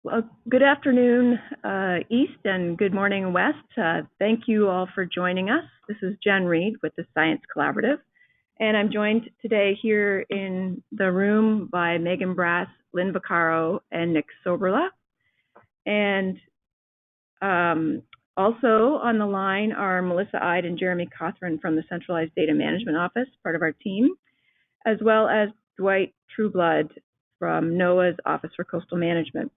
Well, good afternoon, East, and good morning, West. Thank you all for joining us. This is Jen Reed with the Science Collaborative, and I'm joined today here in the room by Megan Brass, Lynn Vaccaro, and Nick Soberla. And also on the line are Melissa Ide and Jeremy Cothran from the Centralized Data Management Office, part of our team, as well as Dwight Trueblood from NOAA's Office for Coastal Management.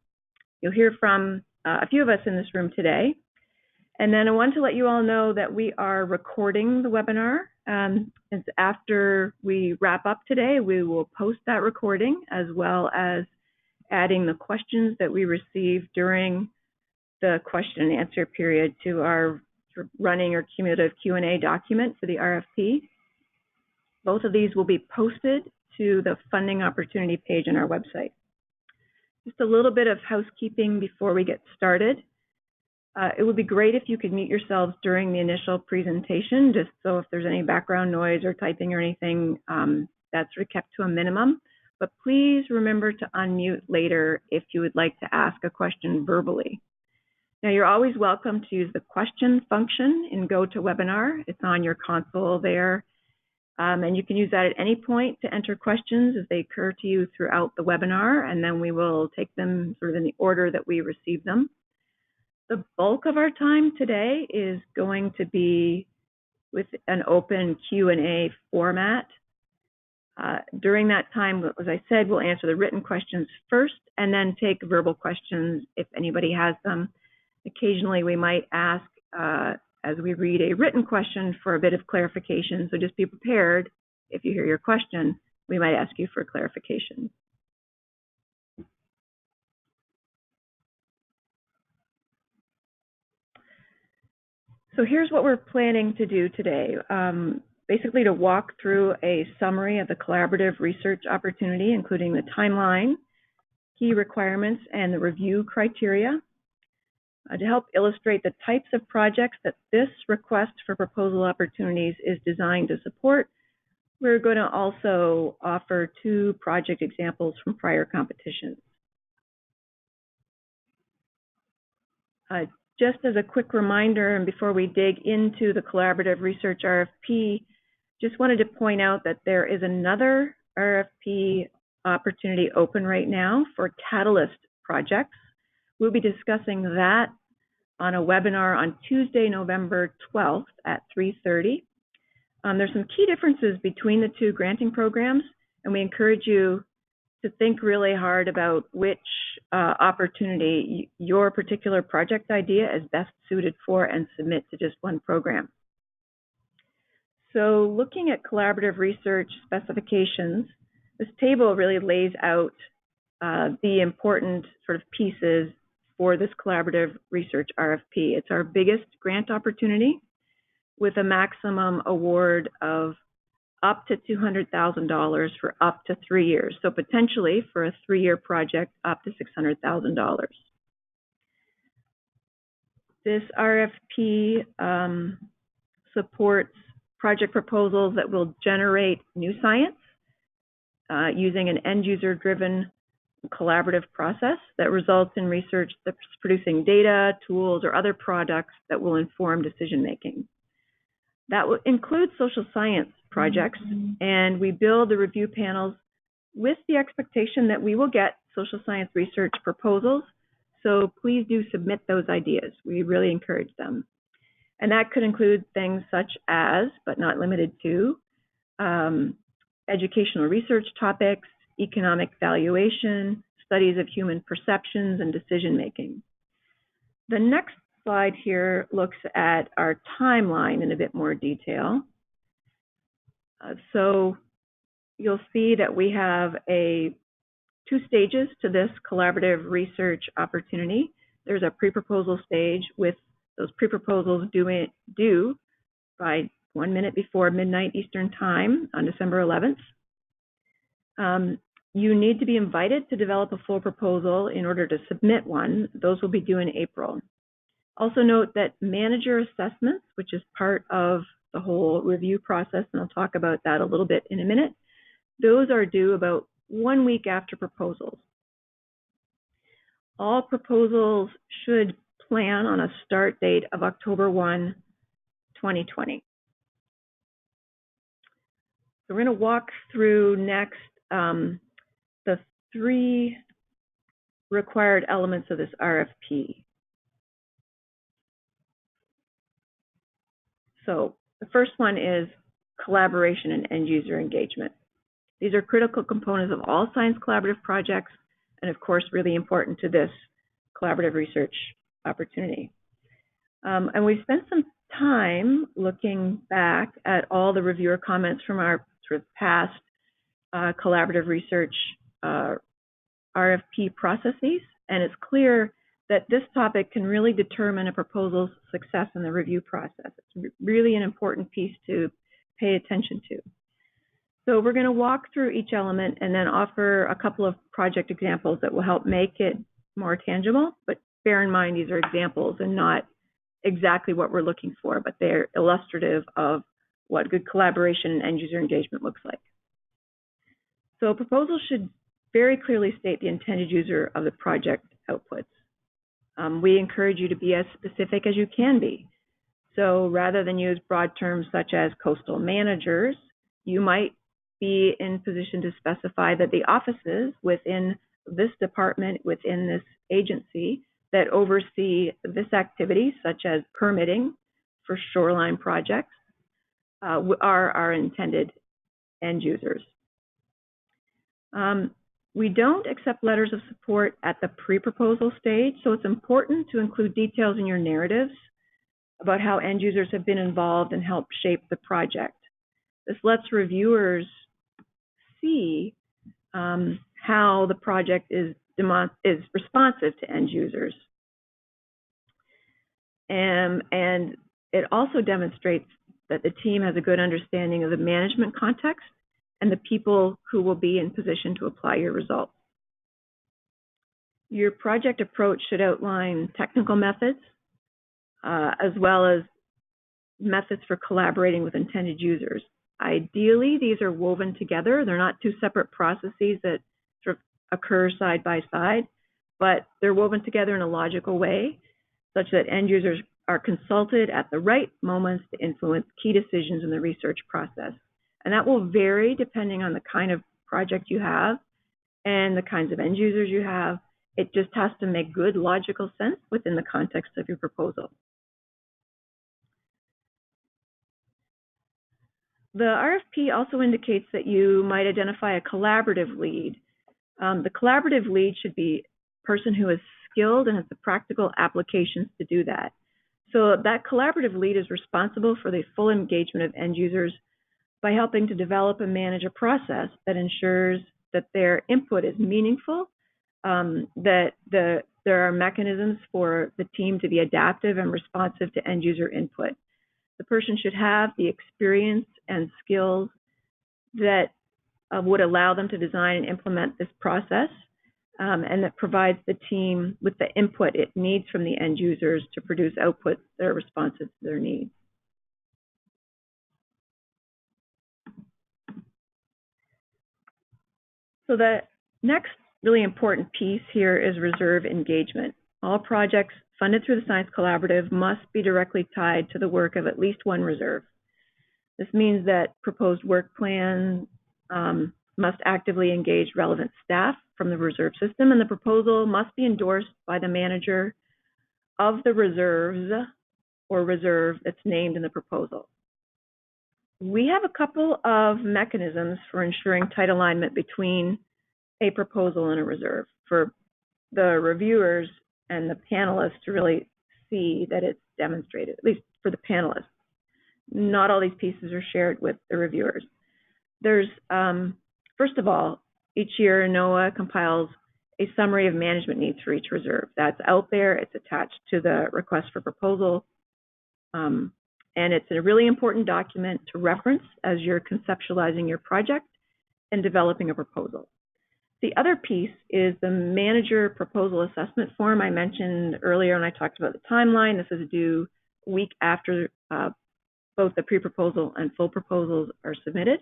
You'll hear from a few of us in this room today. And then I want to let you all know that we are recording the webinar. After we wrap up today, we will post that recording as well as adding the questions that we received during the question and answer period to our running or cumulative Q&A document for the RFP. Both of these will be posted to the funding opportunity page on our website. Just a little bit of housekeeping before we get started. It would be great if you could mute yourselves during the initial presentation, just so if there's any background noise or typing or anything, that's sort of kept to a minimum. But please remember to unmute later if you would like to ask a question verbally. Now, you're always welcome to use the question function in GoToWebinar. It's on your console there. And you can use that at any point to enter questions as they occur to you throughout the webinar, and then we will take them sort of in the order that we receive them. The bulk of our time today is going to be with an open Q&A format. During that time, as I said, we'll answer the written questions first and then take verbal questions if anybody has them. Occasionally, we might ask as we read a written question for a bit of clarification. So just be prepared. If you hear your question, we might ask you for clarification. So here's what we're planning to do today. Basically to walk through a summary of the collaborative research opportunity, including the timeline, key requirements, and the review criteria. To help illustrate the types of projects that this request for proposal opportunities is designed to support, we're going to also offer 2 project examples from prior competitions. Just as a quick reminder, and before we dig into the collaborative research RFP, just wanted to point out that there is another RFP opportunity open right now for Catalyst projects. We'll be discussing that on a webinar on Tuesday, November 12th at 3:30. There's some key differences between the 2 granting programs, and we encourage you to think really hard about which opportunity your particular project idea is best suited for and submit to just one program. So looking at collaborative research specifications, this table really lays out the important sort of pieces for this collaborative research RFP. It's our biggest grant opportunity with a maximum award of up to $200,000 for up to 3 years. So potentially for a 3-year project, up to $600,000. This RFP supports project proposals that will generate new science using an end-user driven collaborative process that results in research that's producing data, tools, or other products that will inform decision making. That will include social science projects, and we build the review panels with the expectation that we will get social science research proposals. So please do submit those ideas. We really encourage them. And that could include things such as, but not limited to, educational research topics, economic valuation, studies of human perceptions, and decision making. The next slide here looks at our timeline in a bit more detail. So you'll see that we have 2 stages to this collaborative research opportunity. There's a pre-proposal stage with those pre-proposals due by 1 minute before midnight Eastern time on December 11th. You need to be invited to develop a full proposal in order to submit one. Those will be due in April. Also note that manager assessments, which is part of the whole review process, and I'll talk about that a little bit in a minute, those are due about 1 week after proposals. All proposals should plan on a start date of October 1, 2020. So we're going to walk through next the 3 required elements of this RFP. So the first one is collaboration and end user engagement. These are critical components of all science collaborative projects, and of course, really important to this collaborative research opportunity. And we spent some time looking back at all the reviewer comments from our sort of past collaborative research RFP processes, and it's clear that this topic can really determine a proposal's success in the review process. It's really an important piece to pay attention to. So we're going to walk through each element and then offer a couple of project examples that will help make it more tangible, but bear in mind these are examples and not exactly what we're looking for, but they're illustrative of what good collaboration and end user engagement looks like. So a proposal should very clearly state the intended user of the project outputs. We encourage you to be as specific as you can be. So rather than use broad terms such as coastal managers, you might be in position to specify that the offices within this department, within this agency, that oversee this activity, such as permitting for shoreline projects, are our intended end users. We don't accept letters of support at the pre-proposal stage, so it's important to include details in your narratives about how end users have been involved and helped shape the project. This lets reviewers see how the project is responsive to end users. And it also demonstrates that the team has a good understanding of the management context and the people who will be in position to apply your results. Your project approach should outline technical methods, as well as methods for collaborating with intended users. Ideally, these are woven together. They're not 2 separate processes that sort of occur side by side, but they're woven together in a logical way, such that end users are consulted at the right moments to influence key decisions in the research process. And that will vary depending on the kind of project you have and the kinds of end users you have. It just has to make good logical sense within the context of your proposal. The RFP also indicates that you might identify a collaborative lead. The collaborative lead should be a person who is skilled and has the practical applications to do that. So that collaborative lead is responsible for the full engagement of end users by helping to develop and manage a process that ensures that their input is meaningful, that there are mechanisms for the team to be adaptive and responsive to end user input. The person should have the experience and skills that would allow them to design and implement this process, and that provides the team with the input it needs from the end users to produce outputs that are responsive to their needs. So the next really important piece here is reserve engagement. All projects funded through the Science Collaborative must be directly tied to the work of at least one reserve. This means that proposed work plans must actively engage relevant staff from the reserve system, and the proposal must be endorsed by the manager of the reserves or reserve that's named in the proposal. We have a couple of mechanisms for ensuring tight alignment between a proposal and a reserve for the reviewers and the panelists to really see that it's demonstrated, at least for the panelists. Not all these pieces are shared with the reviewers. There's, first of all, each year NOAA compiles a summary of management needs for each reserve. That's out there, it's attached to the request for proposal, and it's a really important document to reference as you're conceptualizing your project and developing a proposal. The other piece is the manager proposal assessment form I mentioned earlier when I talked about the timeline. This is due a week after both the pre-proposal and full proposals are submitted.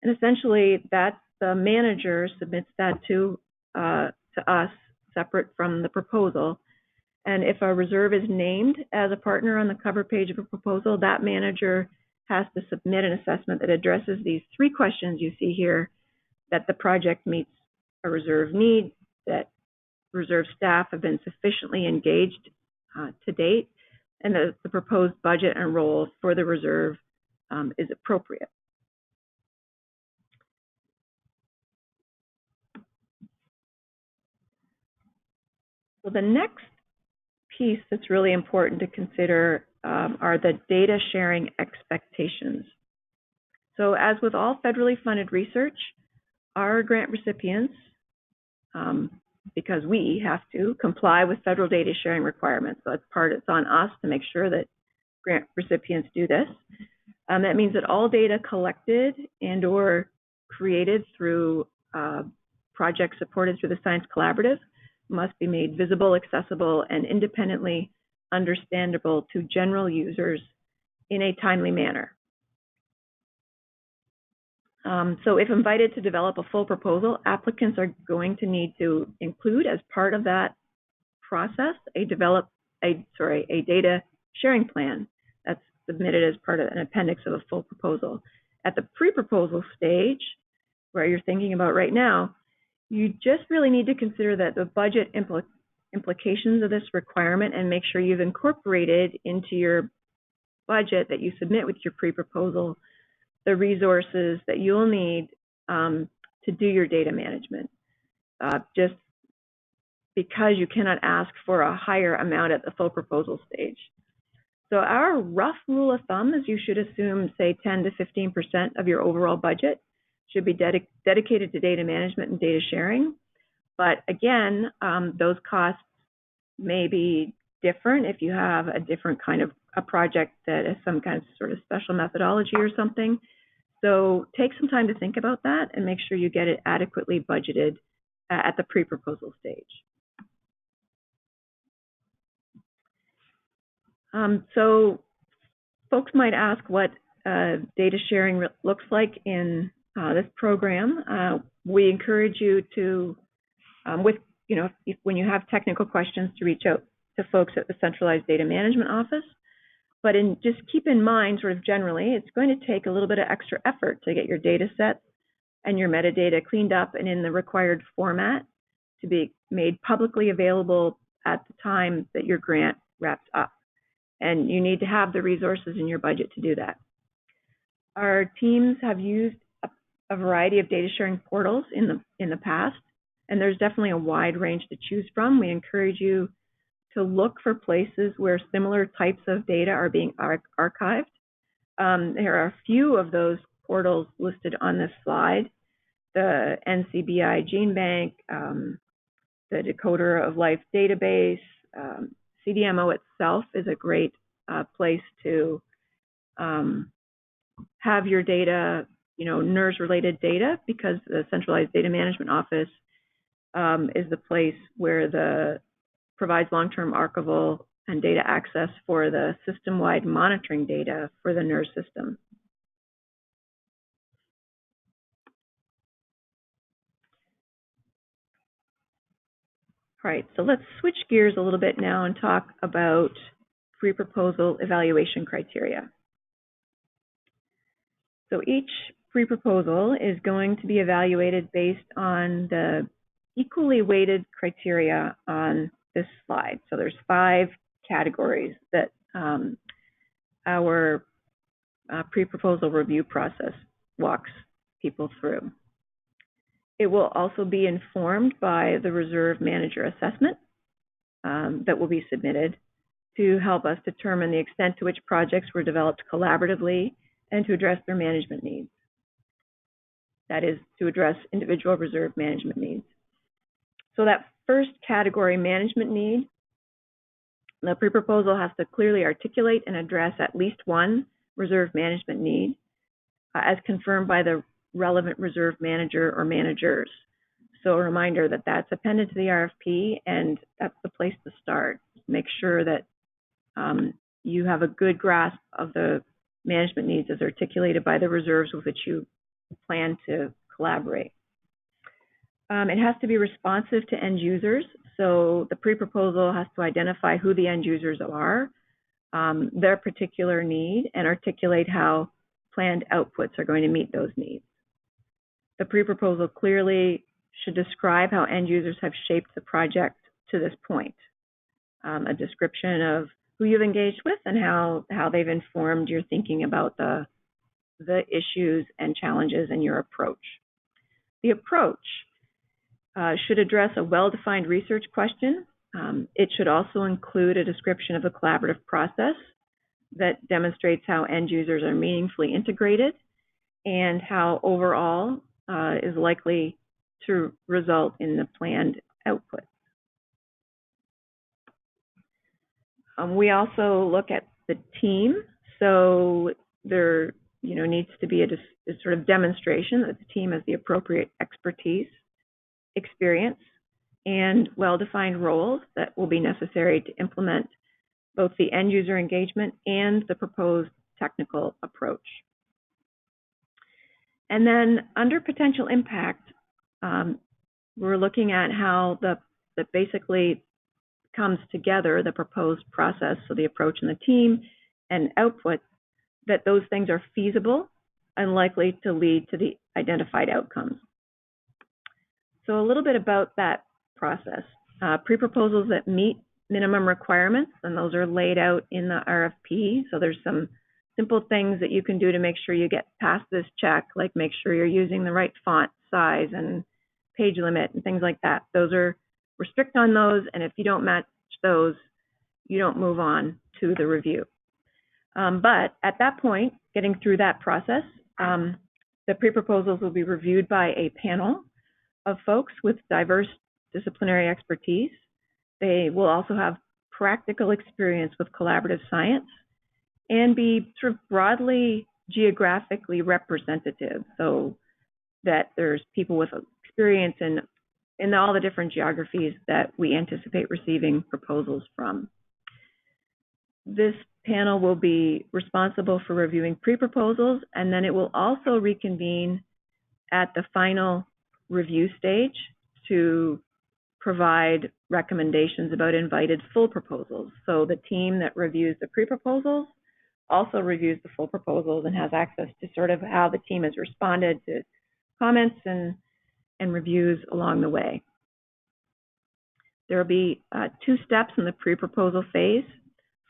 And essentially, that's the manager submits that to us separate from the proposal. And if a reserve is named as a partner on the cover page of a proposal, that manager has to submit an assessment that addresses these 3 questions you see here: that the project meets a reserve need, that reserve staff have been sufficiently engaged to date, and that the proposed budget and role for the reserve is appropriate. So the next piece that's really important to consider are the data sharing expectations. So as with all federally funded research, our grant recipients, because we have to comply with federal data sharing requirements, so it's on us to make sure that grant recipients do this. That means that all data collected and or created through projects supported through the Science Collaborative must be made visible, accessible, and independently understandable to general users in a timely manner. So if invited to develop a full proposal, applicants are going to need to include as part of that process a data sharing plan that's submitted as part of an appendix of a full proposal. At the pre-proposal stage, where you're thinking about right now, you just really need to consider that the budget implications of this requirement and make sure you've incorporated into your budget that you submit with your pre-proposal the resources that you'll need to do your data management. Just because you cannot ask for a higher amount at the full proposal stage. So our rough rule of thumb is you should assume, say, 10 to 15% of your overall budget should be dedicated to data management and data sharing. But again, those costs may be different if you have a different kind of a project that is some kind of sort of special methodology or something. So take some time to think about that and make sure you get it adequately budgeted at the pre-proposal stage. So folks might ask what data sharing looks like in this program. We encourage you to, when you have technical questions, to reach out to folks at the Centralized Data Management Office. But just keep in mind, sort of generally, it's going to take a little bit of extra effort to get your data sets and your metadata cleaned up and in the required format to be made publicly available at the time that your grant wraps up. And you need to have the resources in your budget to do that. Our teams have used a variety of data sharing portals in the past, and there's definitely a wide range to choose from. We encourage you to look for places where similar types of data are being archived. There are a few of those portals listed on this slide: the NCBI Gene Bank, the Decoder of Life database. CDMO itself is a great place to have your data, NERRS-related data, because the Centralized Data Management Office is the place where provides long-term archival and data access for the system-wide monitoring data for the NERRS system. All right, so let's switch gears a little bit now and talk about pre-proposal evaluation criteria. So each pre-proposal is going to be evaluated based on the equally weighted criteria on this slide. So there's 5 categories that our pre-proposal review process walks people through. It will also be informed by the reserve manager assessment that will be submitted to help us determine the extent to which projects were developed collaboratively and to address their management needs. That is, to address individual reserve management needs. So that first category, management need, the pre-proposal has to clearly articulate and address at least one reserve management need as confirmed by the relevant reserve manager or managers. So a reminder that that's appended to the RFP, and that's the place to start. Make sure that you have a good grasp of the management needs as articulated by the reserves with which you plan to collaborate. It has to be responsive to end users. So the pre-proposal has to identify who the end users are, their particular need, and articulate how planned outputs are going to meet those needs. The pre-proposal clearly should describe how end users have shaped the project to this point, a description of who you've engaged with and how they've informed your thinking about the issues and challenges in your approach. The approach should address a well-defined research question. It should also include a description of the collaborative process that demonstrates how end users are meaningfully integrated and how overall is likely to result in the planned output. We also look at the team. So there needs to be a sort of demonstration that the team has the appropriate expertise, experience, and well-defined roles that will be necessary to implement both the end user engagement and the proposed technical approach. And then under potential impact, we're looking at how that basically comes together, the proposed process, so the approach and the team and output, that those things are feasible and likely to lead to the identified outcomes. So a little bit about that process. Pre-proposals that meet minimum requirements, and those are laid out in the RFP. So there's some simple things that you can do to make sure you get past this check, like make sure you're using the right font size and page limit and things like that. Those are restrict on those, and if you don't match those, you don't move on to the review. But at that point, getting through that process, the pre-proposals will be reviewed by a panel of folks with diverse disciplinary expertise. They will also have practical experience with collaborative science and be sort of broadly geographically representative, so that there's people with experience in all the different geographies that we anticipate receiving proposals from. This panel will be responsible for reviewing pre-proposals, and then it will also reconvene at the final review stage to provide recommendations about invited full proposals. So the team that reviews the pre-proposals also reviews the full proposals and has access to sort of how the team has responded to comments and reviews along the way. There will be 2 steps in the pre-proposal phase.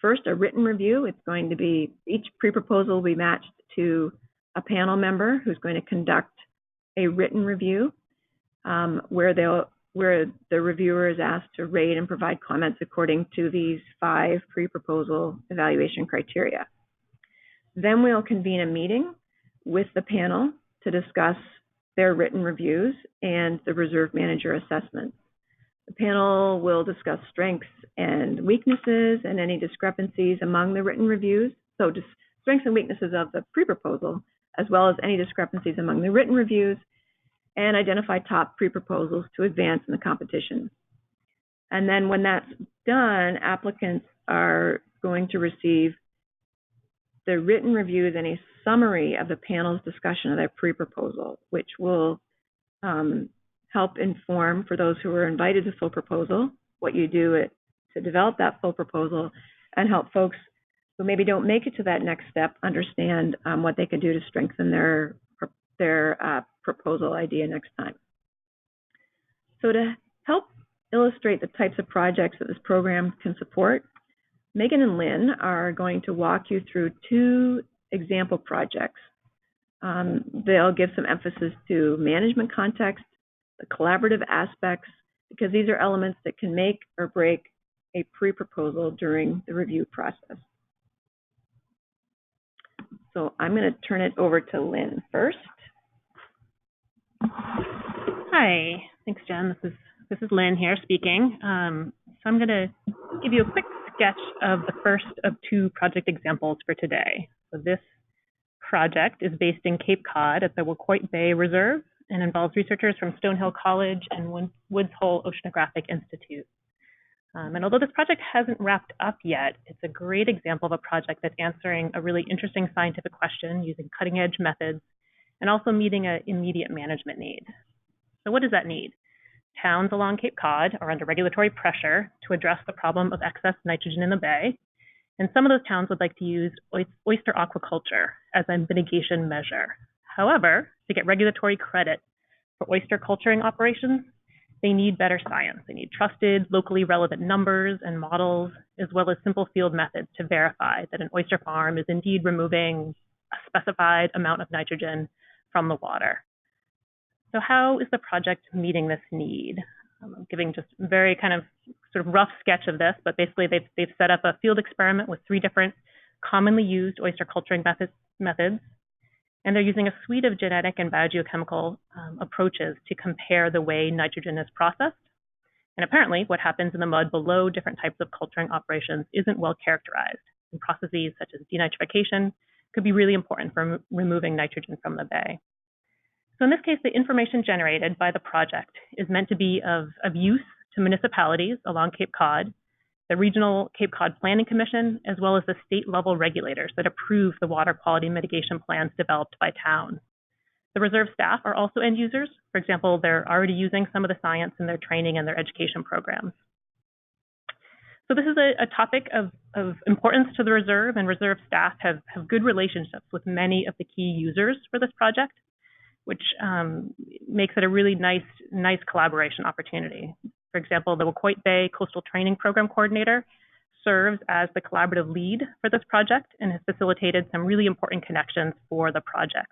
First, a written review. It's going to be, each pre-proposal will be matched to a panel member who's going to conduct a written review where the reviewer is asked to rate and provide comments according to these 5 pre-proposal evaluation criteria. Then we'll convene a meeting with the panel to discuss their written reviews and the reserve manager assessment. The panel will discuss strengths and weaknesses and any discrepancies among the written reviews. So just strengths and weaknesses of the pre-proposal, as well as any discrepancies among the written reviews, and identify top pre-proposals to advance in the competition. And then when that's done, applicants are going to receive the written reviews and a summary of the panel's discussion of their pre-proposal, which will help inform, for those who are invited to full proposal, what you do to develop that full proposal, and help folks who maybe don't make it to that next step understand what they can do to strengthen their proposal idea next time. So to help illustrate the types of projects that this program can support, Megan and Lynn are going to walk you through 2 example projects. They'll give some emphasis to management context, the collaborative aspects, because these are elements that can make or break a pre-proposal during the review process. So I'm going to turn it over to Lynn first. Hi, thanks, Jen. This is Lynn here speaking. So I'm going to give you a quick sketch of the first of 2 project examples for today. So this project is based in Cape Cod at the Wacoit Bay Reserve and involves researchers from Stonehill College and Woods Hole Oceanographic Institute. And although this project hasn't wrapped up yet, it's a great example of a project that's answering a really interesting scientific question using cutting-edge methods and also meeting an immediate management need. So what does that need? towns along Cape Cod are under regulatory pressure to address the problem of excess nitrogen in the bay, and some of those towns would like to use oyster aquaculture as a mitigation measure. However, to get regulatory credit for oyster culturing operations, they need better science. They need trusted, locally relevant numbers and models, as well as simple field methods to verify that an oyster farm is indeed removing a specified amount of nitrogen from the water. So how is the project meeting this need? I'm giving just a very kind of sort of rough sketch of this, but basically they've set up a field experiment with 3 different commonly used oyster culturing methods, and they're using a suite of genetic and biogeochemical approaches to compare the way nitrogen is processed. And apparently what happens in the mud below different types of culturing operations isn't well characterized, and processes such as denitrification could be really important for removing nitrogen from the bay. So in this case, the information generated by the project is meant to be of use to municipalities along Cape Cod, the Regional Cape Cod Planning Commission, as well as the state-level regulators that approve the water quality mitigation plans developed by towns. The reserve staff are also end users. For example, they're already using some of the science in their training and their education programs. So this is a topic of importance to the reserve, and reserve staff have good relationships with many of the key users for this project, which makes it a really nice collaboration opportunity. For example, the Wacoit Bay Coastal Training Program Coordinator serves as the collaborative lead for this project and has facilitated some really important connections for the project.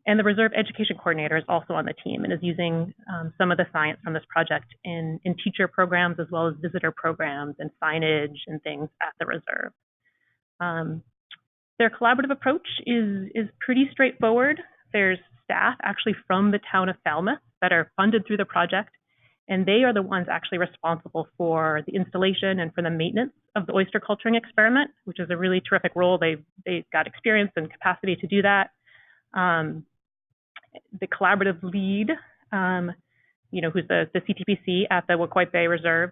And the Reserve Education Coordinator is also on the team and is using some of the science from this project in teacher programs as well as visitor programs and signage and things at the reserve. Their collaborative approach is pretty straightforward. There's staff actually from the town of Falmouth that are funded through the project, and they are the ones actually responsible for the installation and for the maintenance of the oyster culturing experiment, which is a really terrific role. They've got experience and capacity to do that. The collaborative lead, who's the CTPC at the Wacoit Bay Reserve,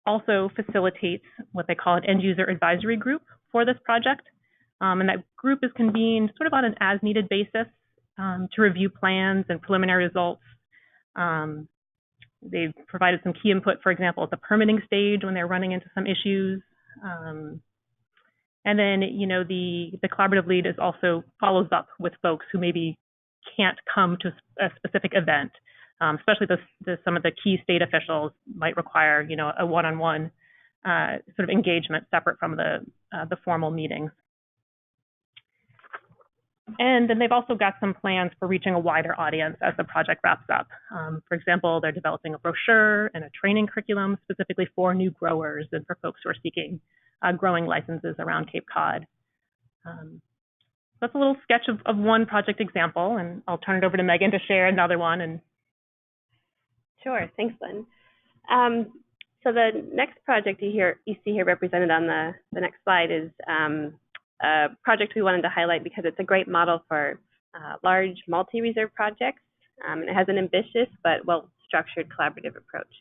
also facilitates what they call an end user advisory group for this project. And that group is convened sort of on an as-needed basis to review plans and preliminary results. They've provided some key input, for example, at the permitting stage when they're running into some issues. And then, the collaborative lead is also follows up with folks who maybe can't come to a specific event, especially some of the key state officials might require, a one-on-one sort of engagement separate from the formal meetings. And then they've also got some plans for reaching a wider audience as the project wraps up. For example, they're developing a brochure and a training curriculum specifically for new growers and for folks who are seeking growing licenses around Cape Cod. That's a little sketch of one project example, and I'll turn it over to Megan to share another one. Sure, thanks, Lynn. So the next project you see here represented on the next slide is a project we wanted to highlight because it's a great model for large multi-reserve projects. And it has an ambitious but well-structured collaborative approach.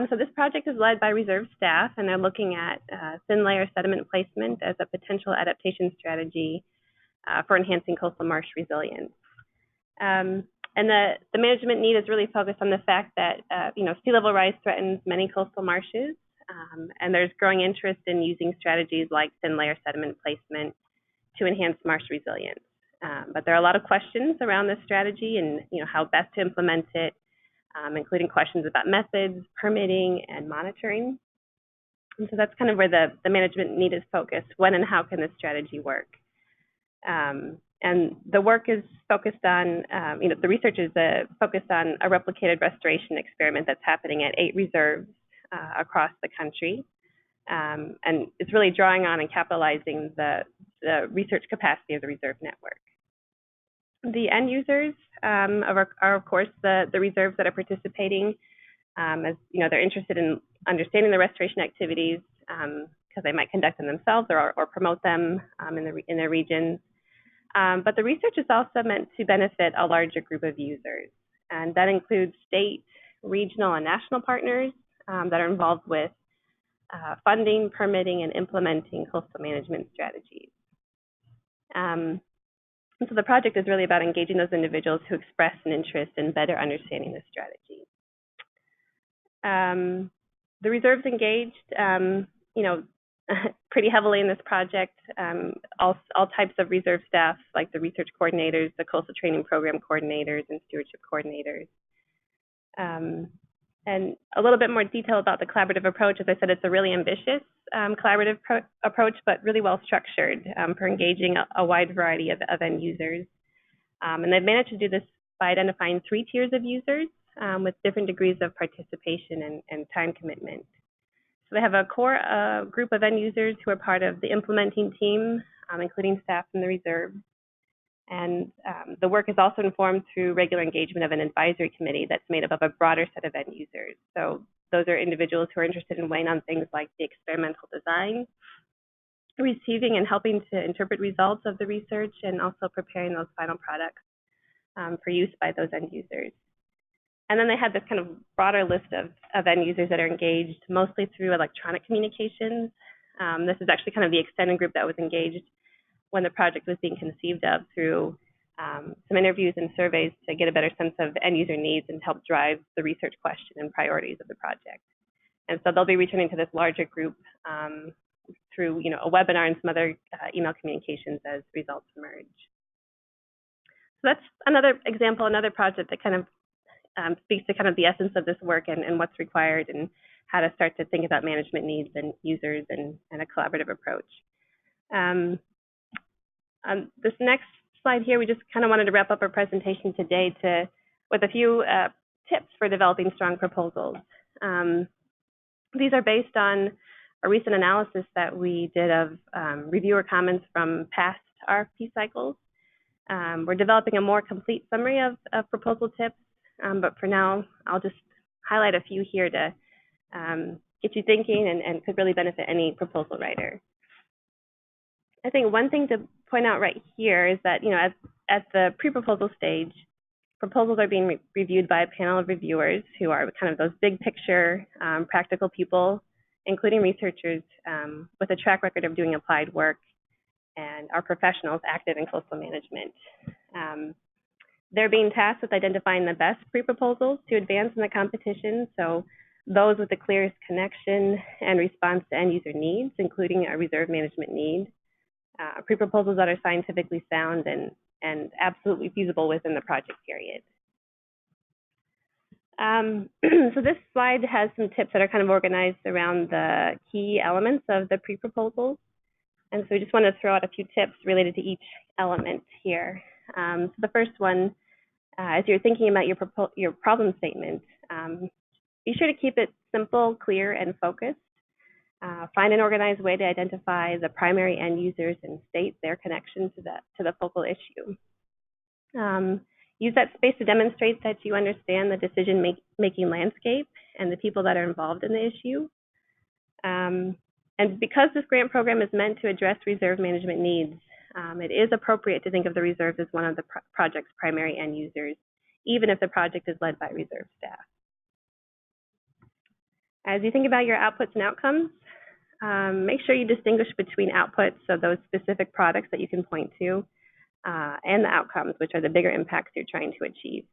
So this project is led by reserve staff, and they're looking at thin layer sediment placement as a potential adaptation strategy for enhancing coastal marsh resilience. And the management need is really focused on the fact that sea level rise threatens many coastal marshes, and there's growing interest in using strategies like thin layer sediment placement to enhance marsh resilience. But there are a lot of questions around this strategy and how best to implement it, including questions about methods, permitting, and monitoring. And so that's kind of where the management need is focused. When and how can this strategy work? And the work is focused on, the research is focused on a replicated restoration experiment that's happening at 8 reserves across the country. And it's really drawing on and capitalizing the research capacity of the reserve network. The end users are of course, the reserves that are participating, as they're interested in understanding the restoration activities because they might conduct them themselves or promote them in their regions. But the research is also meant to benefit a larger group of users, and that includes state, regional, and national partners that are involved with funding, permitting, and implementing coastal management strategies. And so the project is really about engaging those individuals who express an interest in better understanding the strategy. The reserves engaged, pretty heavily in this project. All types of reserve staff, like the research coordinators, the coastal training program coordinators, and stewardship coordinators. And a little bit more detail about the collaborative approach. As I said, it's a really ambitious collaborative approach, but really well structured for engaging a wide variety of end users. And they've managed to do this by identifying 3 tiers of users with different degrees of participation and time commitment. So they have a core group of end users who are part of the implementing team, including staff from the reserve. And the work is also informed through regular engagement of an advisory committee that's made up of a broader set of end users. So those are individuals who are interested in weighing on things like the experimental design, receiving and helping to interpret results of the research, and also preparing those final products for use by those end users. And then they had this kind of broader list of end users that are engaged, mostly through electronic communications. This is actually kind of the extended group that was engaged when the project was being conceived of, through some interviews and surveys to get a better sense of end user needs and help drive the research question and priorities of the project. And so they'll be returning to this larger group through a webinar and some other email communications as results emerge. So that's another example, another project that kind of speaks to kind of the essence of this work and what's required, and how to start to think about management needs and users and a collaborative approach. This next slide here, we just kind of wanted to wrap up our presentation today with a few tips for developing strong proposals. These are based on a recent analysis that we did of reviewer comments from past RFP cycles. We're developing a more complete summary of proposal tips, but for now, I'll just highlight a few here to get you thinking and could really benefit any proposal writer. I think one thing to point out right here is that, at the pre-proposal stage, proposals are being reviewed by a panel of reviewers who are kind of those big picture, practical people, including researchers with a track record of doing applied work, and are professionals active in coastal management. They're being tasked with identifying the best pre-proposals to advance in the competition, so those with the clearest connection and response to end user needs, including a reserve management need. Pre-proposals that are scientifically sound and absolutely feasible within the project period. So this slide has some tips that are kind of organized around the key elements of the pre-proposals. And so we just want to throw out a few tips related to each element here. So the first one, as you're thinking about your problem statement, be sure to keep it simple, clear, and focused. Find an organized way to identify the primary end users and state their connection to the focal issue. Use that space to demonstrate that you understand the decision-making landscape and the people that are involved in the issue. And because this grant program is meant to address reserve management needs, it is appropriate to think of the reserves as one of the project's primary end users, even if the project is led by reserve staff. As you think about your outputs and outcomes, make sure you distinguish between outputs, so those specific products that you can point to, and the outcomes, which are the bigger impacts you're trying to achieve.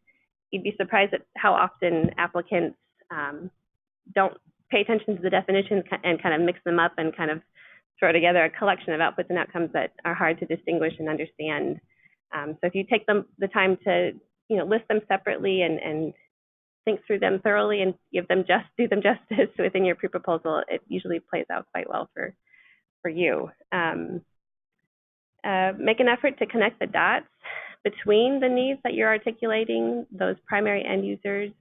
You'd be surprised at how often applicants don't pay attention to the definitions and kind of mix them up and kind of throw together a collection of outputs and outcomes that are hard to distinguish and understand. So if you take the time to list them separately and think through them thoroughly and do them justice within your pre-proposal, it usually plays out quite well for you. Make an effort to connect the dots between the needs that you're articulating, those primary end users,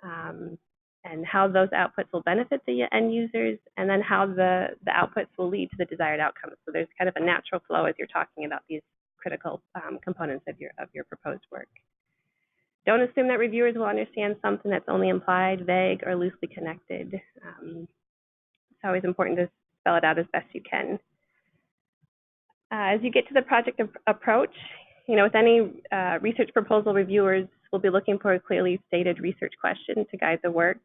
and how those outputs will benefit the end users, and then how the outputs will lead to the desired outcomes. So there's kind of a natural flow as you're talking about these critical components of your proposed work. Don't assume that reviewers will understand something that's only implied, vague, or loosely connected. It's always important to spell it out as best you can. As you get to the project approach, with any research proposal, reviewers will be looking for a clearly stated research question to guide the work.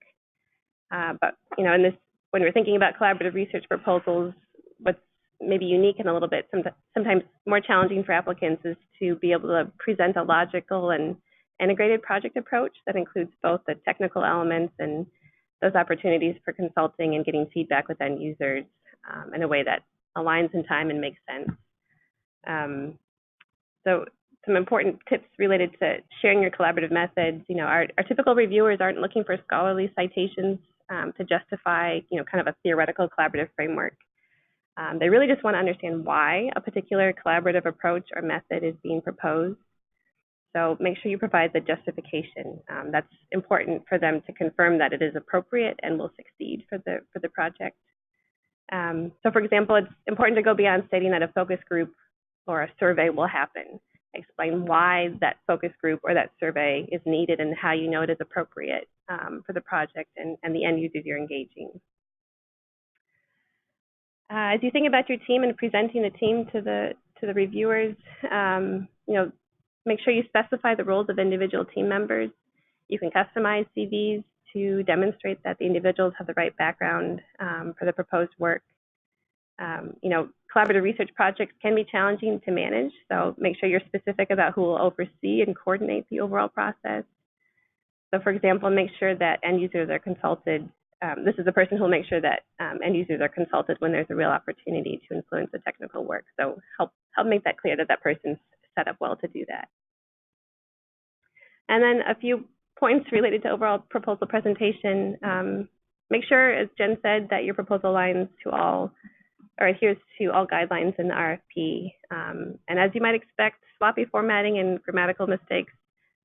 But when we're thinking about collaborative research proposals, what's maybe unique and a little bit sometimes more challenging for applicants is to be able to present a logical and integrated project approach that includes both the technical elements and those opportunities for consulting and getting feedback with end users in a way that aligns in time and makes sense. So some important tips related to sharing your collaborative methods. Our typical reviewers aren't looking for scholarly citations to justify, kind of a theoretical collaborative framework. They really just want to understand why a particular collaborative approach or method is being proposed. So make sure you provide the justification. That's important for them to confirm that it is appropriate and will succeed for the project. So for example, it's important to go beyond stating that a focus group or a survey will happen. Explain why that focus group or that survey is needed and how you know it is appropriate for the project and the end users you're engaging. As you think about your team and presenting the team to the reviewers, make sure you specify the roles of individual team members. You can customize CVs to demonstrate that the individuals have the right background for the proposed work. Collaborative research projects can be challenging to manage, so make sure you're specific about who will oversee and coordinate the overall process. So for example, make sure that end users are consulted. This is the person who will make sure that end users are consulted when there's a real opportunity to influence the technical work. So help make that clear that that person's set up well to do that. And then a few points related to overall proposal presentation. Make sure, as Jen said, that your proposal aligns to all or adheres to all guidelines in the RFP. And as you might expect, sloppy formatting and grammatical mistakes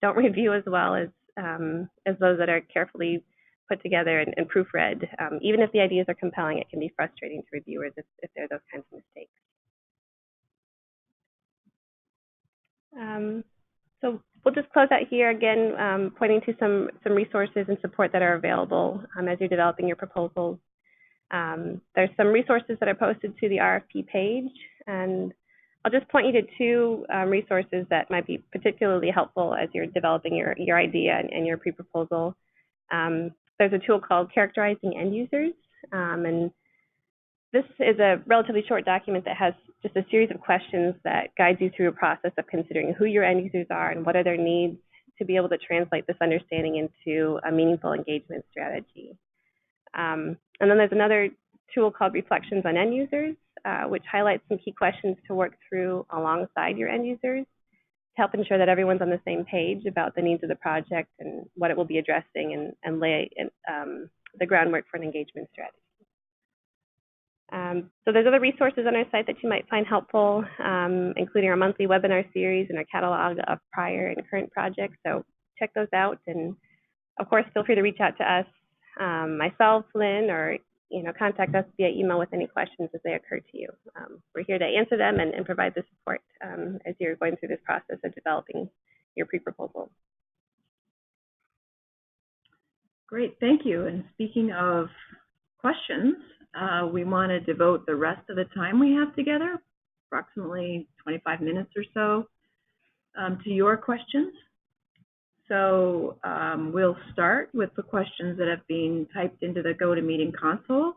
don't review as well as those that are carefully put together and proofread. Even if the ideas are compelling, it can be frustrating to reviewers if there are those kinds of mistakes. So we'll just close out here again, pointing to some resources and support that are available as you're developing your proposals. There's some resources that are posted to the RFP page, and I'll just point you to two resources that might be particularly helpful as you're developing your idea and your pre-proposal. There's a tool called Characterizing End Users, and this is a relatively short document that has just a series of questions that guides you through a process of considering who your end users are and what are their needs to be able to translate this understanding into a meaningful engagement strategy. And then there's another tool called Reflections on End Users, which highlights some key questions to work through alongside your end users to help ensure that everyone's on the same page about the needs of the project and what it will be addressing and lay the groundwork for an engagement strategy. So there's other resources on our site that you might find helpful, including our monthly webinar series and our catalog of prior and current projects. So check those out, and of course, feel free to reach out to us, myself, Lynn, or contact us via email with any questions as they occur to you. We're here to answer them and provide the support as you're going through this process of developing your pre-proposal. Great, thank you. And speaking of questions, we want to devote the rest of the time we have together, approximately 25 minutes or so, to your questions. So we'll start with the questions that have been typed into the GoToMeeting console.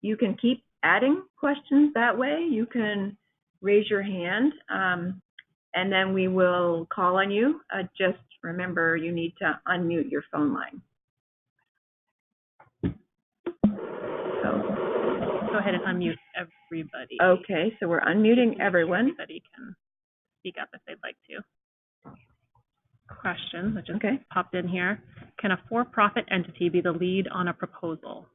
You can keep adding questions that way. You can raise your hand, and then we will call on you. Just remember, you need to unmute your phone line. Go ahead and unmute everybody. Okay, so we're unmuting everyone. Everybody can speak up if they'd like to. Question that just popped in here. Can a for-profit entity be the lead on a proposal?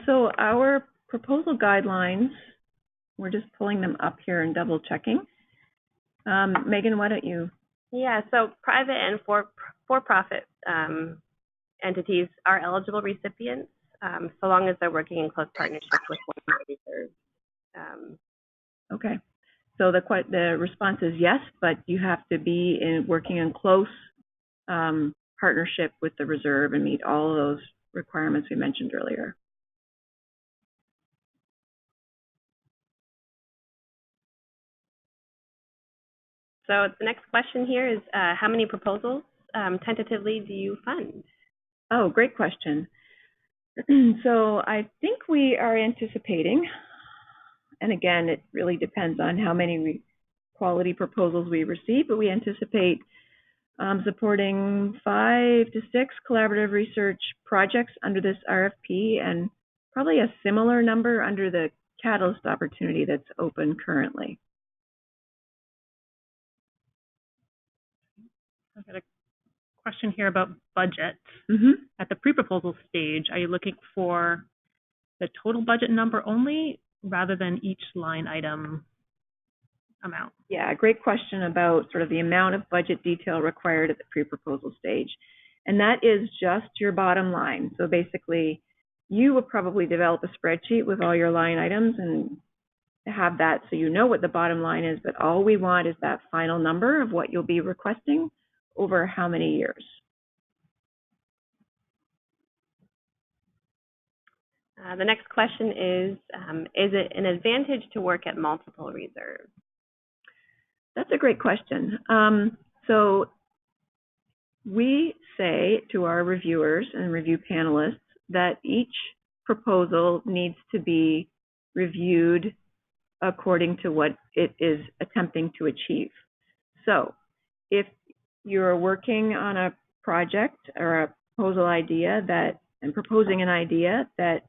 So our proposal guidelines, we're just pulling them up here and double checking. Megan, why don't you? Yeah, so private and for-profit entities are eligible recipients so long as they're working in close partnership with one of the reserves. Okay, so the response is yes, but you have to be working in close partnership with the reserve and meet all of those requirements we mentioned earlier. So the next question here is, how many proposals tentatively do you fund? Oh, great question. So I think we are anticipating, and again, it really depends on how many quality proposals we receive, but we anticipate supporting 5 to 6 collaborative research projects under this RFP, and probably a similar number under the Catalyst opportunity that's open currently. I've got a question here about budget. At the pre-proposal stage, are you looking for the total budget number only rather than each line item amount? Yeah, great question about sort of the amount of budget detail required at the pre-proposal stage. And that is just your bottom line. So basically, you would probably develop a spreadsheet with all your line items and have that so you know what the bottom line is, but all we want is that final number of what you'll be requesting over how many years. The next question is it an advantage to work at multiple reserves? That's a great question. So we say to our reviewers and review panelists that each proposal needs to be reviewed according to what it is attempting to achieve. So if you're working on a project or a proposal idea and proposing an idea that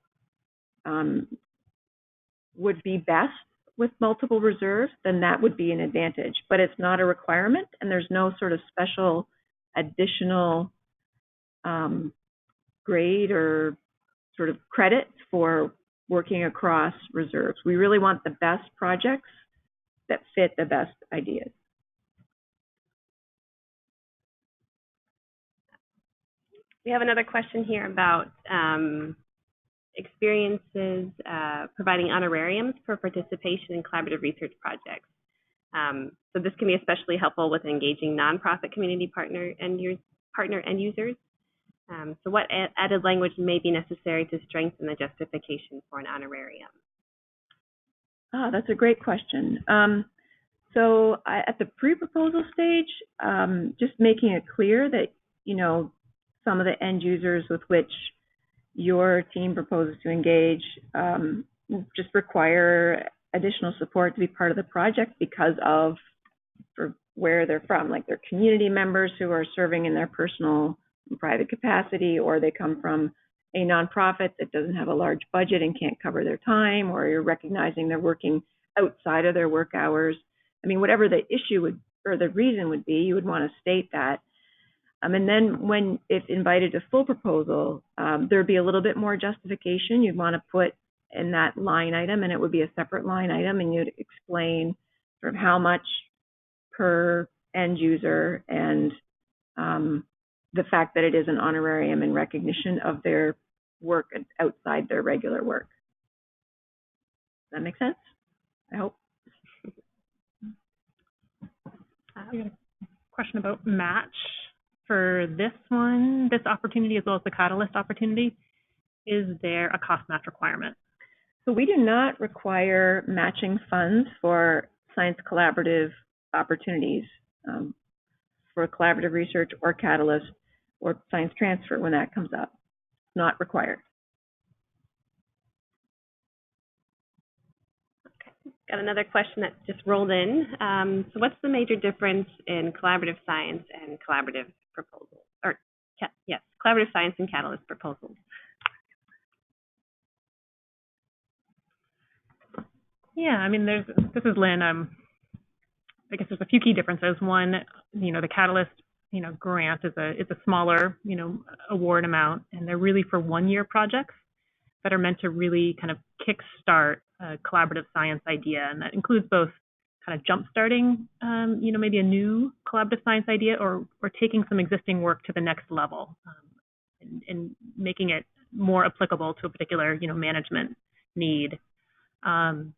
would be best with multiple reserves, then that would be an advantage. But it's not a requirement, and there's no sort of special additional grade or sort of credit for working across reserves. We really want the best projects that fit the best ideas. We have another question here about experiences providing honorariums for participation in collaborative research projects. So this can be especially helpful with engaging nonprofit community partner end users. So what added language may be necessary to strengthen the justification for an honorarium? That's a great question. So at the pre-proposal stage, just making it clear that, some of the end users with which your team proposes to engage just require additional support to be part of the project because of where they're from, like they're community members who are serving in their personal and private capacity, or they come from a nonprofit that doesn't have a large budget and can't cover their time, or you're recognizing they're working outside of their work hours. I mean, whatever the issue would or the reason would be, you would want to state that. And then if invited to full proposal, there'd be a little bit more justification you'd want to put in that line item, and it would be a separate line item, and you'd explain sort of how much per end user and the fact that it is an honorarium in recognition of their work outside their regular work. Does that make sense? I hope. Question about match for this one, this opportunity, as well as the Catalyst opportunity. Is there a cost match requirement? So we do not require matching funds for science collaborative opportunities for collaborative research or Catalyst or science transfer when that comes up. Not required. Got another question that just rolled in. So what's the major difference in collaborative science and collaborative proposals? Or, yes, collaborative science and Catalyst proposals. Yeah, I mean, this is Lynn. I guess there's a few key differences. One, the Catalyst, grant is a smaller, award amount, and they're really for one-year projects that are meant to really kind of kickstart a collaborative science idea, and that includes both kind of jump-starting, maybe a new collaborative science idea, or taking some existing work to the next level, and making it more applicable to a particular, management need. The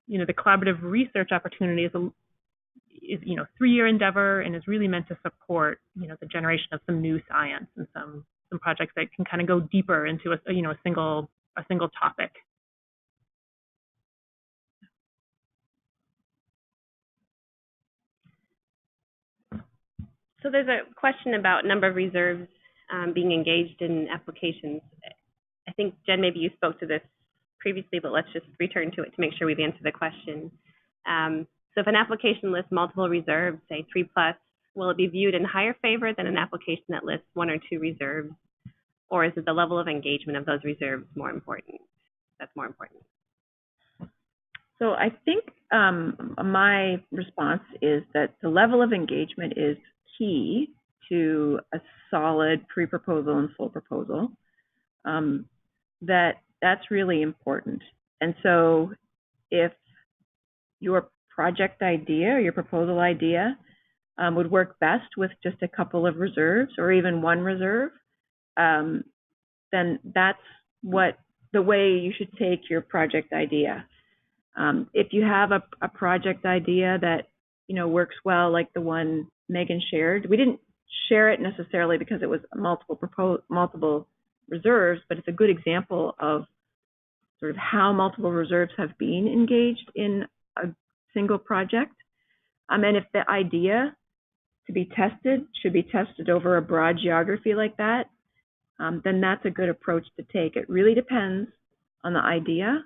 collaborative research opportunity is 3-year endeavor and is really meant to support, the generation of some new science and some projects that can kind of go deeper into a single topic. So there's a question about number of reserves being engaged in applications. I think, Jen, maybe you spoke to this previously, but let's just return to it to make sure we've answered the question. So if an application lists multiple reserves, say 3+, will it be viewed in higher favor than an application that lists 1 or 2 reserves? Or is it the level of engagement of those reserves more important? That's more important. So I think my response is that the level of engagement is key to a solid pre-proposal and full proposal. That's really important. And so if your project idea or your proposal idea would work best with just a couple of reserves or even 1 reserve, then that's the way you should take your project idea. If you have a project idea that works well, like the one Megan shared, we didn't share it necessarily because it was multiple reserves, but it's a good example of sort of how multiple reserves have been engaged in a single project. And if the idea to be tested should be tested over a broad geography like that, then that's a good approach to take. It really depends on the idea,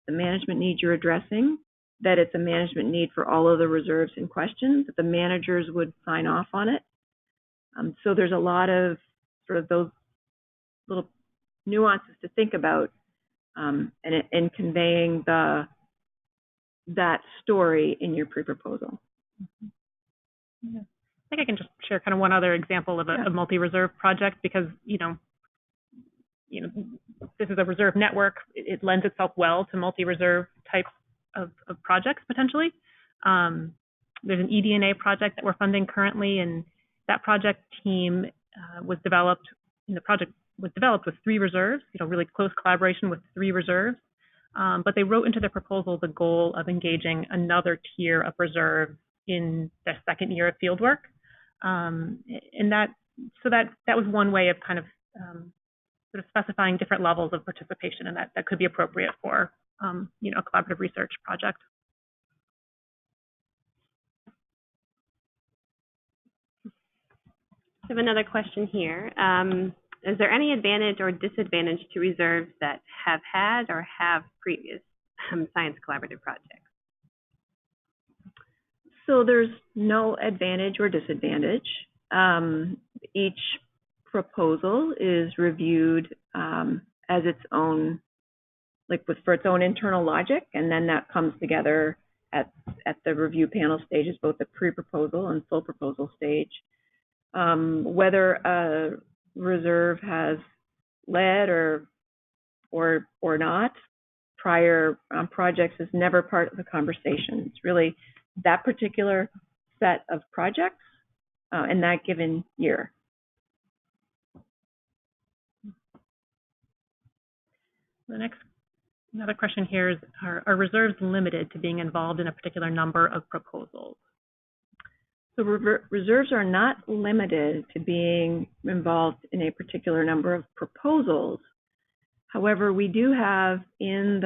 the management need you're addressing, that it's a management need for all of the reserves in question, that the managers would sign off on it. So there's a lot of sort of those little nuances to think about in conveying that story in your pre-proposal. Yeah. I think I can just share kind of one other example of a multi-reserve project because, this is a reserve network. It lends itself well to multi-reserve types of projects potentially. There's an eDNA project that we're funding currently, and that project team was developed with 3 reserves, really close collaboration with 3 reserves. But they wrote into their proposal the goal of engaging another tier of reserve in their second year of fieldwork. And that was one way of kind of sort of specifying different levels of participation, and that could be appropriate for a collaborative research project. I have another question here. Is there any advantage or disadvantage to reserves that have had or have previous science collaborative projects? So there's no advantage or disadvantage. Each proposal is reviewed as its own, for its own internal logic, and then that comes together at the review panel stages, both the pre-proposal and full proposal stage. Whether a reserve has led or not prior projects is never part of the conversation. It's really that particular set of projects in that given year. Another question here is, are reserves limited to being involved in a particular number of proposals? So reserves are not limited to being involved in a particular number of proposals. However, we do have in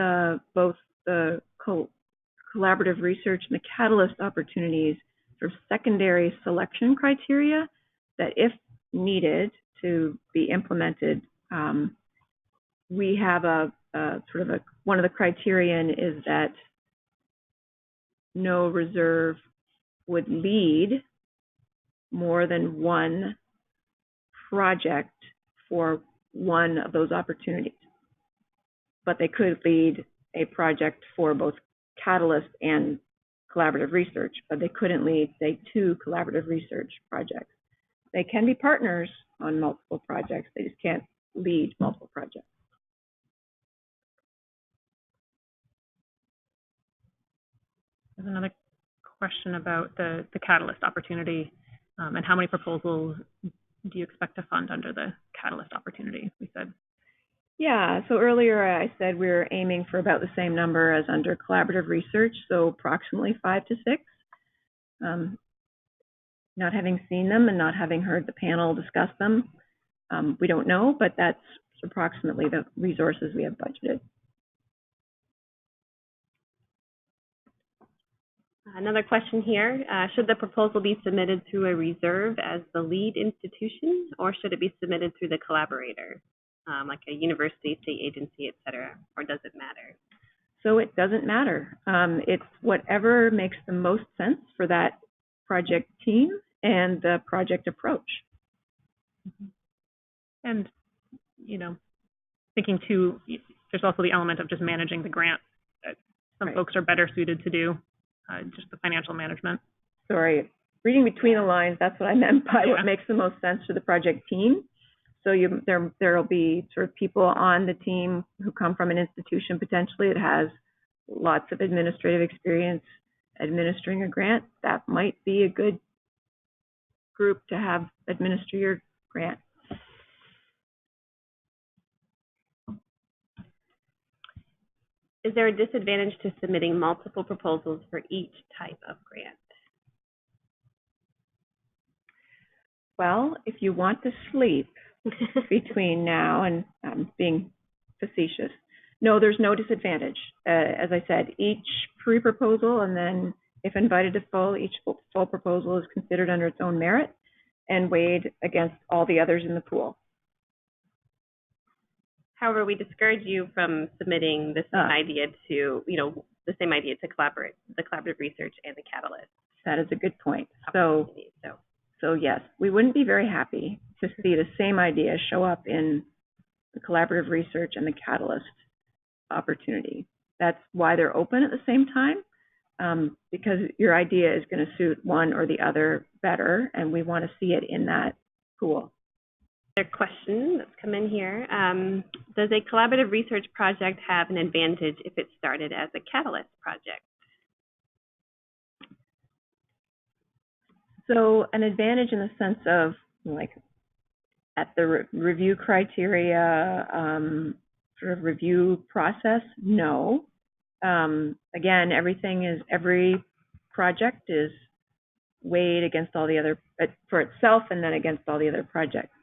both the collaborative research and the catalyst opportunities sort of secondary selection criteria that, if needed to be implemented, we have one of the criterion is that no reserve would lead more than one project for one of those opportunities. But they could lead a project for both catalyst and collaborative research, but they couldn't lead, say, 2 collaborative research projects. They can be partners on multiple projects, they just can't lead multiple projects. There's another question about the catalyst opportunity and how many proposals do you expect to fund under the catalyst opportunity, we said. Yeah, so earlier I said we were aiming for about the same number as under collaborative research, so approximately 5 to 6. Not having seen them and not having heard the panel discuss them, we don't know, but that's approximately the resources we have budgeted. Another question here, should the proposal be submitted through a reserve as the lead institution, or should it be submitted through the collaborator? like a university, state agency, et cetera, or does it matter? So it doesn't matter. It's whatever makes the most sense for that project team and the project approach. And, thinking too, there's also the element of just managing the grant. Some Right. folks are better suited to do just the financial management. Sorry, reading between the lines, that's what I meant by Yeah. what makes the most sense for the project team. So there'll be sort of people on the team who come from an institution potentially that has lots of administrative experience administering a grant. That might be a good group to have administer your grant. Is there a disadvantage to submitting multiple proposals for each type of grant? Well, if you want to sleep between now and being facetious, no, there's no disadvantage. As I said, each pre-proposal, and then if invited to full, each full proposal is considered under its own merit and weighed against all the others in the pool. However, we discourage you from submitting the same idea to, the collaborative research and the catalyst. That is a good point. So yes, we wouldn't be very happy to see the same idea show up in the collaborative research and the catalyst opportunity. That's why they're open at the same time, because your idea is going to suit one or the other better, and we want to see it in that pool. Another question that's come in here. Does a collaborative research project have an advantage if it started as a catalyst project? So an advantage in the sense of, like, at the review criteria, sort of review process, no. Again, every project is weighed against all the other, for itself and then against all the other projects.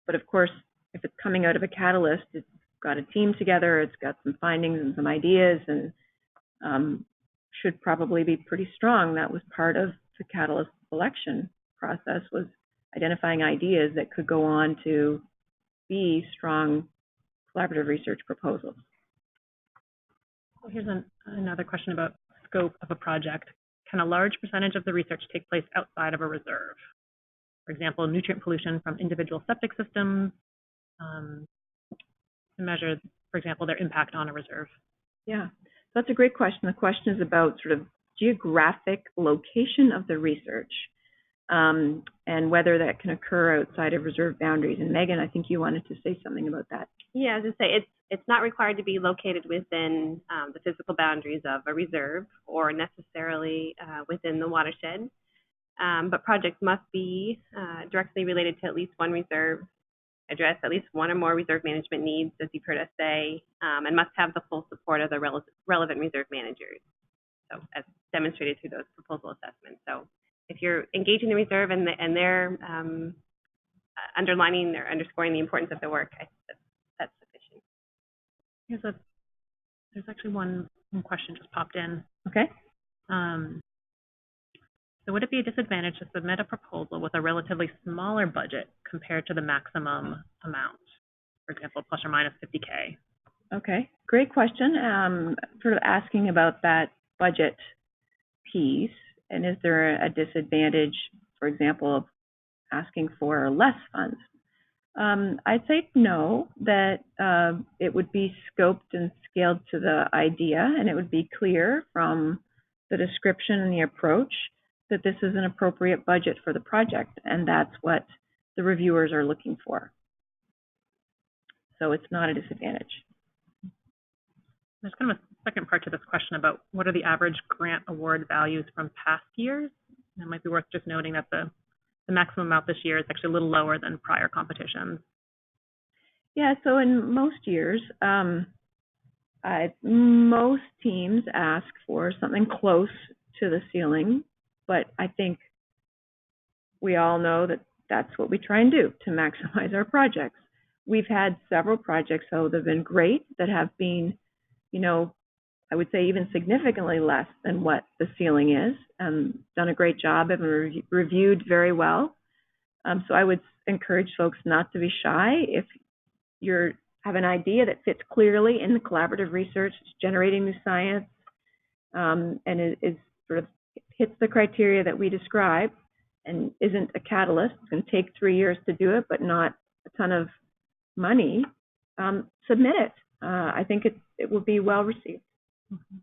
But of course, if it's coming out of a catalyst, it's got a team together, it's got some findings and some ideas, and should probably be pretty strong. That was part of the catalyst selection process, was identifying ideas that could go on to be strong collaborative research proposals. Well, here's another question about scope of a project. Can a large percentage of the research take place outside of a reserve? For example, nutrient pollution from individual septic systems, to measure, for example, their impact on a reserve. Yeah, that's a great question. The question is about sort of geographic location of the research, and whether that can occur outside of reserve boundaries. And Megan, I think you wanted to say something about that. Yeah, as I say, it's not required to be located within the physical boundaries of a reserve or necessarily within the watershed. But projects must be directly related to at least one reserve, address at least one or more reserve management needs, as you've heard us say, and must have the full support of the relevant reserve managers, so as demonstrated through those proposal assessments. So if you're engaging the reserve and they're underlining or underscoring the importance of the work, that's sufficient. There's actually one question just popped in. Okay. So would it be a disadvantage to submit a proposal with a relatively smaller budget compared to the maximum amount? For example, plus or minus 50K. Okay, great question. Sort of asking about that budget piece, and is there a disadvantage, for example, of asking for less funds? I'd say no, that it would be scoped and scaled to the idea, and it would be clear from the description and the approach that this is an appropriate budget for the project, and that's what the reviewers are looking for. So it's not a disadvantage. There's kind of a second part to this question about what are the average grant award values from past years. And it might be worth just noting that the maximum amount this year is actually a little lower than prior competitions. Yeah, so in most years, most teams ask for something close to the ceiling, but I think we all know that that's what we try and do to maximize our projects. We've had several projects, though, that have been great, that have been, I would say even significantly less than what the ceiling is, done a great job, have been reviewed very well. So I encourage folks not to be shy. If you have an idea that fits clearly in the collaborative research, generating new science, and is sort of hits the criteria that we describe and isn't a catalyst, it's going to take 3 years to do it, but not a ton of money, submit it. I think it will be well received. Mm-hmm.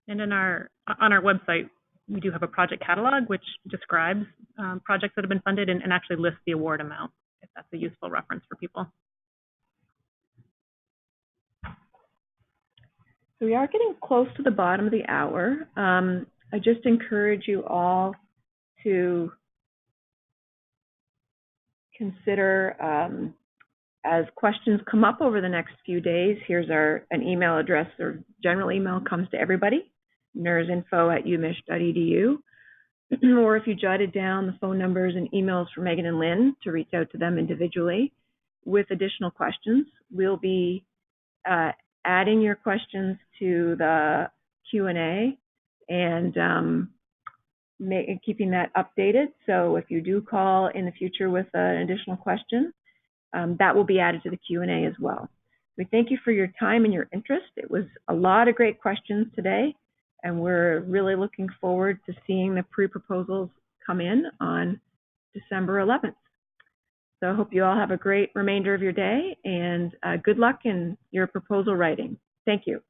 And on our website, we do have a project catalog, which describes projects that have been funded and actually lists the award amount, if that's a useful reference for people. So we are getting close to the bottom of the hour. I just encourage you all to consider, as questions come up over the next few days, here's an email address, or general email comes to everybody, nerrsinfo@umich.edu. Or if you jotted down the phone numbers and emails for Megan and Lynn to reach out to them individually with additional questions, we'll be adding your questions to the Q&A and keeping that updated. So if you do call in the future with an additional question, that will be added to the Q&A as well. We thank you for your time and your interest. It was a lot of great questions today, and we're really looking forward to seeing the pre-proposals come in on December 11th. So I hope you all have a great remainder of your day, and good luck in your proposal writing. Thank you.